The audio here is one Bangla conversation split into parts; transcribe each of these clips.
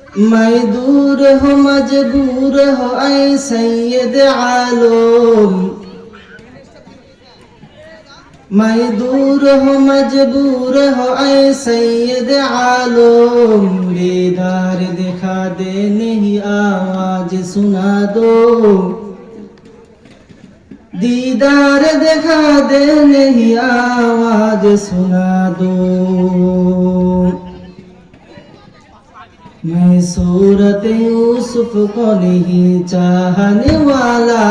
मैं दूर हो मजबूर हो ऐ सैयद आलम, मैं दूर हो मजबूर हो ऐ सैयद आलम, दीदार दिखा दे नहीं आवाज सुना दो, दीदार दिखा दे नहीं आवाज सुना दो। मैं सूरत यूसुफ को नहीं चाहने वाला,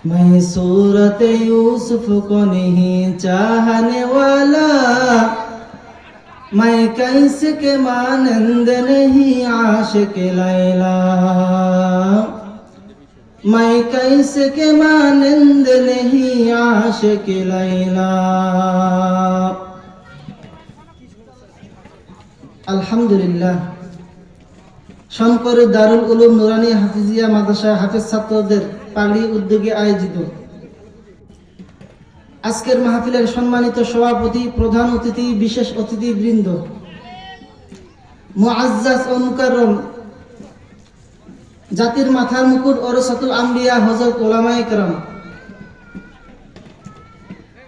मैं सूरत यूसुफ को नहीं चाहने वाला, मैं कैसे के मानंद नहीं आशिक लैला, मैं कैसे के मानंद नहीं आशिक लैला। আলহামদুলিল্লাহ। শঙ্কর দারুল উলুম নুরানি হাফিজিয়া মাদ্রাসা হাফেজ ছাত্রদের পাগড়ি উদ্যোগে আয়োজিত আজকের মাহফিলের সম্মানিত সভাপতি, প্রধান অতিথি, বিশেষ অতিথিবৃন্দ, মুআজ্জাজ ও মুকাররম, জাতির মাথার মুকুট ওরসাতুল আম্বিয়া হযরত উলামায়ে কেরাম,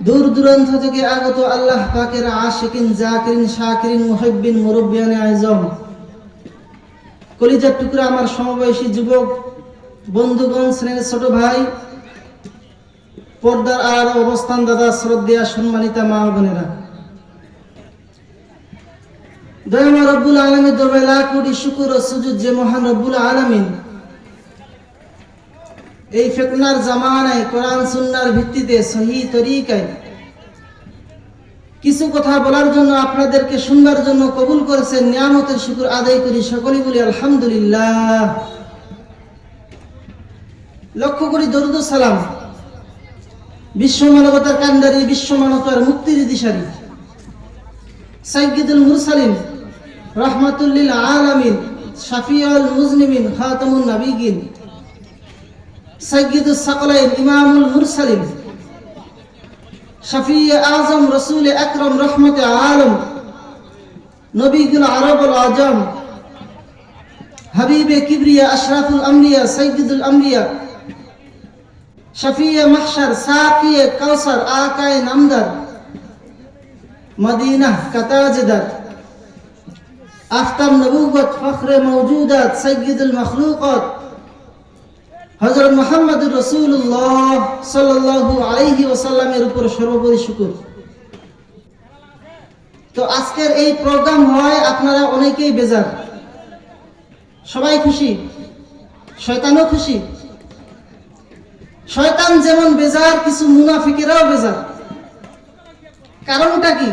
দূর দূরান্ত থেকে আগত আল্লাহ পাকের আশিকিন, জাকিরিন, শাকিরিন, মুহিব্বিন, মুরব্বিয়ানে আযম, কলিজার টুকরা আমার সমবয়সী যুবক বন্ধুগণ, স্নেহের ছোট ভাই, পর্দার আড়াল অবস্থান দাদা, শ্রদ্ধেয়া সম্মানিতা মা বোনেরা, দয়াময় রব্বুল আলামিন দরবারে লাখ কোটি শুকর ও সুজুদ যে মহান রব্বুল আলামিন এই ফিতনার জামানায় কোরআন সুন্নাহর ভিত্তিতে সহিহ তরিকায় কিছু কথা বলার জন্য, আপনাদেরকে শুনবার জন্য কবুল করেছেন। নিয়ামতের শুকর আদায় করি, সকলেই বলি আলহামদুলিল্লাহ। লক্ষ্য করি দরুদ ও সালাম বিশ্ব মানবতার কান্ডারি, বিশ্ব মানবতার মুক্তির দিশারি সাইয়্যিদুল মুরসালিন, রাহমাতুল লিল আলামিন, শাফিউল মুজনিমিন, খাতামুন নবিয়্যিন, সাইয়্যিদুস সাকলাইন, ইমামুল মুরসালিন, শফিয়ে আজম, রসুল আকরম, রহমতে আলম, নবীগুল আরবুল আজম, হাবিবে কিবরিয়া, আশরাফুল আম্বিয়া, সাইয়্যিদুল আম্বিয়া, শফিয়ে মাহশর, সাকিয়ে কাউসার, আকায়ে নামদার, মদিনা কাতাজদার, আফতাব নবুওয়াত, ফখরে মওজুদাত, সাইয়্যিদুল মখলুকাত, হযরত মুহাম্মদুর রাসূলুল্লাহ সাল্লাল্লাহু আলাইহি ওয়াসাল্লামের উপর সর্বোপরি শুকর। তো আজকের এই প্রোগ্রাম হয়, আপনারা অনেকেই বেজার, সবাই খুশি, শয়তানও খুশি। শয়তান যেমন বেজার, কিছু মুনাফিকেরাও বেজার। কারণটা কি?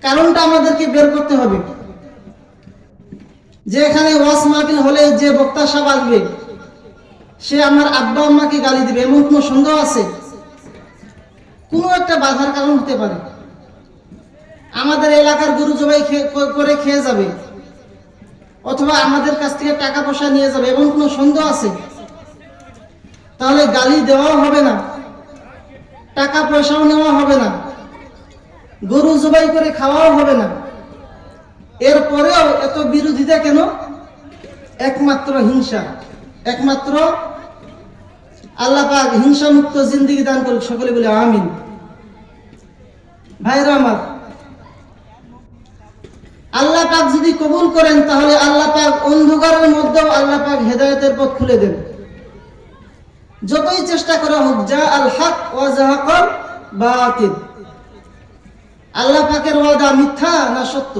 কারণটা আমাদেরকে বের করতে হবে। যে এখানে ওয়াজ মাহফিল হলে যে বক্তা সাহেব আসবে, সে আমার আব্বা আম্মাকে গালি দিবে, এমন কোনো সন্দেহ আছে? কোনো একটা বাধার কারণ হতে পারে। আমাদের এলাকার গরু জবাই করে খেয়ে যাবে, অথবা আমাদের কাছ থেকে টাকা পয়সা নিয়ে যাবে, এমন কোনো সন্দেহ আছে? তাহলে গালি দেওয়াও হবে না, টাকা পয়সাও নেওয়া হবে না, গরু জবাই করে খাওয়াও হবে না। এরপরেও এত বিরোধিতা কেন? একমাত্র হিংসা। একমাত্র আল্লাহ পাক হিংসা মুক্ত জিন্দেগি দান করুক, সকলে বলে আমিন। ভাইরা আমার, আল্লাহ পাক যদি কবুল করেন, তাহলে আল্লাহ পাক অন্ধকারের মধ্যেও আল্লাহ পাক হেদায়েতের পথ খুলে দেন। যতই চেষ্টা করা হোক, যা আল হক ওয়া যাহাকাল বাতিল, আল্লাহ পাকের ওয়াদা মিথ্যা না সত্য?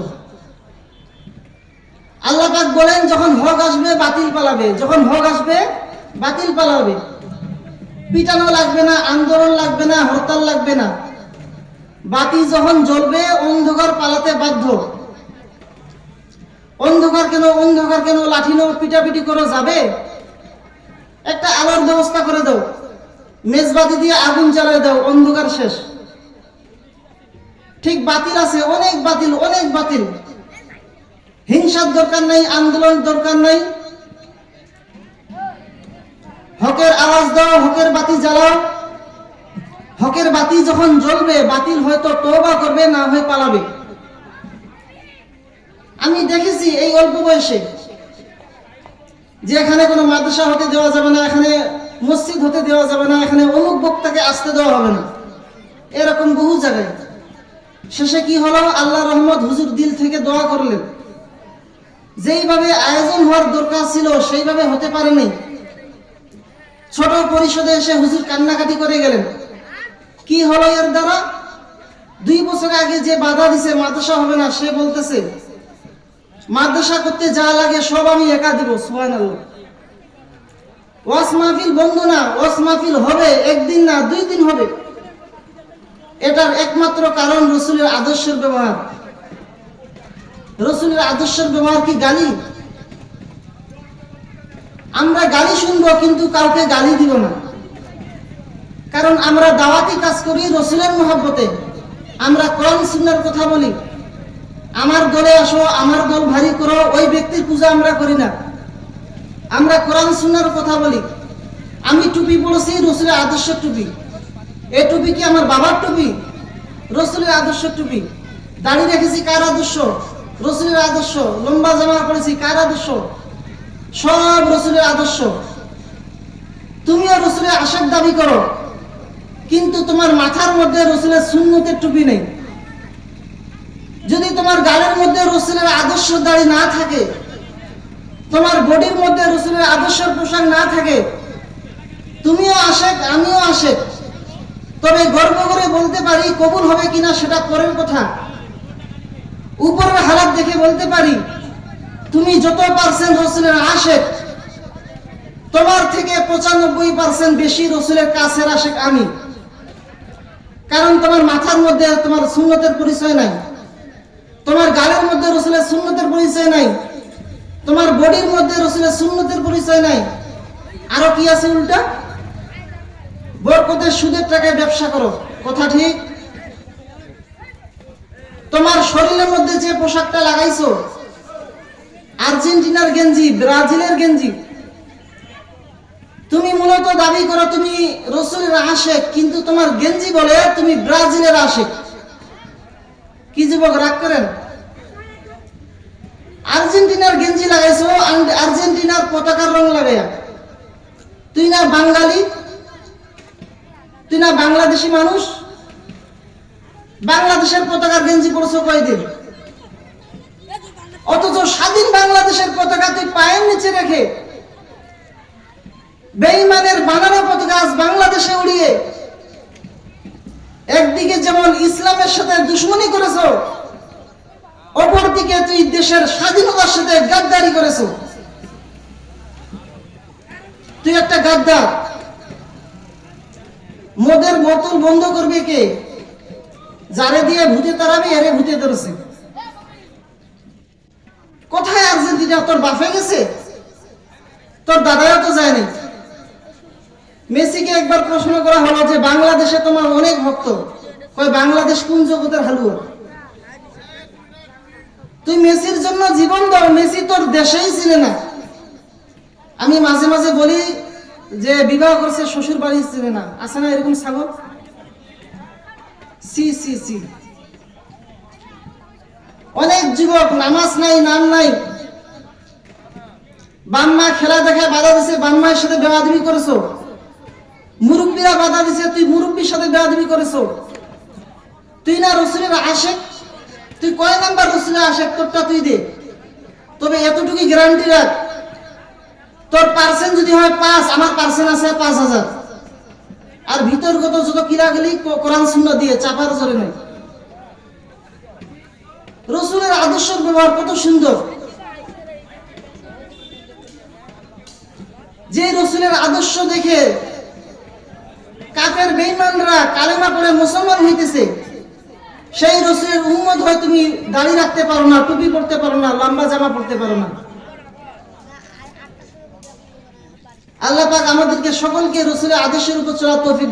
আল্লাহ পাক বলেন, যখন হক আসবে বাতিল পালাবে, যখন হক আসবে বাতিল পালাবে। পিটানো লাগবে না, আন্দোলন লাগবে না, হরতাল লাগবে না। বাতি যখন জ্বলবে, অন্ধকার পালাতে বাধ্য। অন্ধকার কেন, অন্ধকার কেন, লাঠি নাও, পিটাপিটি করে যাবে? একটা আলোর ব্যবস্থা করে দাও, মেজবাতি দিয়ে আগুন জ্বালায় দাও, অন্ধকার শেষ। ঠিক বাতিল আছে, অনেক বাতিল, অনেক বাতিল। হিংসার দরকার নাই, আন্দোলন দরকার নাই। হকের আওয়াজ দাও, হকের বাতি জ্বালাও। হকের বাতি যখন জ্বলবে, বাতিল হয়তো তওবা করবে, না হয় পালাবে। আমি দেখেছি এই অল্প বয়সে যে এখানে কোনো মাদ্রাসা হতে দেওয়া যাবে না, এখানে মসজিদ হতে দেওয়া যাবে না, এখানে অমুক বক্তাকে আসতে দেওয়া হবে না, এরকম বহু জায়গায়। শেষে কি হলো, আল্লাহ রহমত, হুজুর দিল থেকে দোয়া করলেন, যেইভাবে আয়োজন হওয়ার দরকার ছিল সেইভাবে হতে পারেনি। ছোট পরিষদে এসে হুজুর কান্নাকাটি করে গেলেন। কি হলো এর দ্বারা? 2 বছর আগে যে বাধা দিছে মাদ্রাসা হবে না, সে বলতেছে মাদ্রাসা করতে যা লাগে সব আমি একা দিব। সুবহানাল্লাহ। ওয়াজ মাহফিল বন্ধ না, ওয়াজ মাহফিল হবে, একদিন না 2 দিন হবে। এটার একমাত্র কারণ রাসূলের আদর্শের ব্যবহার। রাসূলের আদর্শের ব্যবহার কি গালি? আমরা গালি শুনবো কিন্তু কাউকে গালি দিব না, কারণ আমরা দাওয়াতি কাজ করি রাসূলের মহব্বতে। আমরা কোরআন সুন্নাহর কথা বলি। আমার দলে আসো, আমার দল ভারী করো, ওই ব্যক্তির পূজা আমরা করি না। আমরা কোরআন সুন্নাহর কথা বলি। আমি টুপি পরেছি রাসূলের আদর্শের টুপি। এই টুপি কি আমার বাবার টুপি? রাসূলের আদর্শের টুপি। দাড়ি রেখেছি কার আদর্শ? রাসূলের আদর্শ। লম্বা জামা পরেছি কার আদর্শ? সব রাসূলের আদর্শ। তুমিও রাসূলের আশিক দাবি করো, কিন্তু তোমার মাথার মধ্যে রাসূলের সুন্নতের টুপি নেই। যদি তোমার গালের মধ্যে রাসূলের আদর্শ দাড়ি না থাকে, তোমার বডির মধ্যে রাসূলের আদর্শের পোশাক না থাকে, তুমিও আশিক, আমিও আশিক। তবে গর্ব করে বলতে পারি, কবুল হবে কিনা সেটা পরের কথা। উপরের হালাত দেখে বলতে পারি, তুমি যত পার্সেন্ট রাসূলের আশিক, তোমার থেকে 95% বেশি রাসূলের কাছের আশিক আমি। কারণ তোমার মাথার মধ্যে তোমার সুন্নতের পরিচয় নাই, তোমার গালের মধ্যে রাসূলের সুন্নতের পরিচয় নাই, তোমার বডির মধ্যে রাসূলের সুন্নতের পরিচয় নাই। আরো কি আছে উল্টা? বরকতের সুদের টাকায় ব্যবসা করো, কথা ঠিক? তোমার শরীরের মধ্যে যে পোশাকটা লাগাইছো, আর্জেন্টিনার গেঞ্জি, ব্রাজিলের গেঞ্জি, তুমি মূলত দাবি করো তুমি রাসূলের আশিক, কিন্তু তোমার গেঞ্জি বলে তুমি ব্রাজিলের আশিক। কি যুবক রাগ করেন? আর্জেন্টিনার গেঞ্জি লাগাইছো, আর্জেন্টিনার পতাকার রং লাগাইয়া। তুই না বাঙালি, তুই না বাংলাদেশি মানুষ? বাংলাদেশের পতাকার গেঞ্জি পরছো কয়দিন? অথচ স্বাধীন বাংলাদেশের পতাকা তুই পায়ের নিচে রেখে বেঈমানের বানানো পতাকা আজ বাংলাদেশে উড়িয়ে একদিকে যেমন ইসলামের সাথে দুশমনি করেছো, অপরদিকে তুই দেশের স্বাধীনতার সাথে গাদ্দারি করেছো। তুই একটা গাদ্দার। মদের বোতল বন্ধ করবে কে? যারে দিয়ে ভূতে তাড়াবে, এরে ভূতে ধরেছে। কোথায় আর্জেন্টিনা? তোর বাপে গেছে? তোর দাদাও তো যায়নি। মেসিকে একবার প্রশ্ন করা হলো যে বাংলাদেশে তোমার অনেক ভক্ত, কয় বাংলাদেশ কোন জগতের হালুয়া? তুই মেসির জন্য জীবন দাও, মেসি তোর দেশেই চিনে না। আমি মাঝে মাঝে বলি যে বিবাহ করছে শ্বশুর বাড়ি চিনে না, আছে না এরকম ছাগল? সি সি সি। অনেক যুবক নামাজ নাই, নাম নাই, বাম্মা খেলা দেখায় বাধা দিছে, বাম্মার সাথে বেয়াদবি করেছো। মুরব্বীরা বাধা দিছে, তুই মুরব্বীর সাথে বেয়াদবি করেছো। তুই না রাসূলের আশিক? তুই কয় নাম্বার রাসূলের আশিক? তোরটা তুই দে। তবে এতটুকু গ্যারান্টি রাখ, তোর পার্সেন্ট যদি হয় 5, আমার পার্সেন্ট আছে 5000। আর ভিতরগত যত কিরাগলি কোরআন সুন্নাহ দিয়ে চাপার জোরে নাই। রাসূলের আদর্শের ব্যবহার কত সুন্দর। যে রাসূলের আদর্শ দেখে কাফের বেঈমানরা কালেমা পড়ে মুসলমান হইতেছে, সেই রাসূলের উম্মত হয় তুমি দাড়ি রাখতে পারো না, টুপি পরতে পারো না, লম্বা জামা পরতে পারো না। আল্লাহ পাক আমাদেরকে সকলকে রাসূলের আদর্শের উপর চলার তৌফিক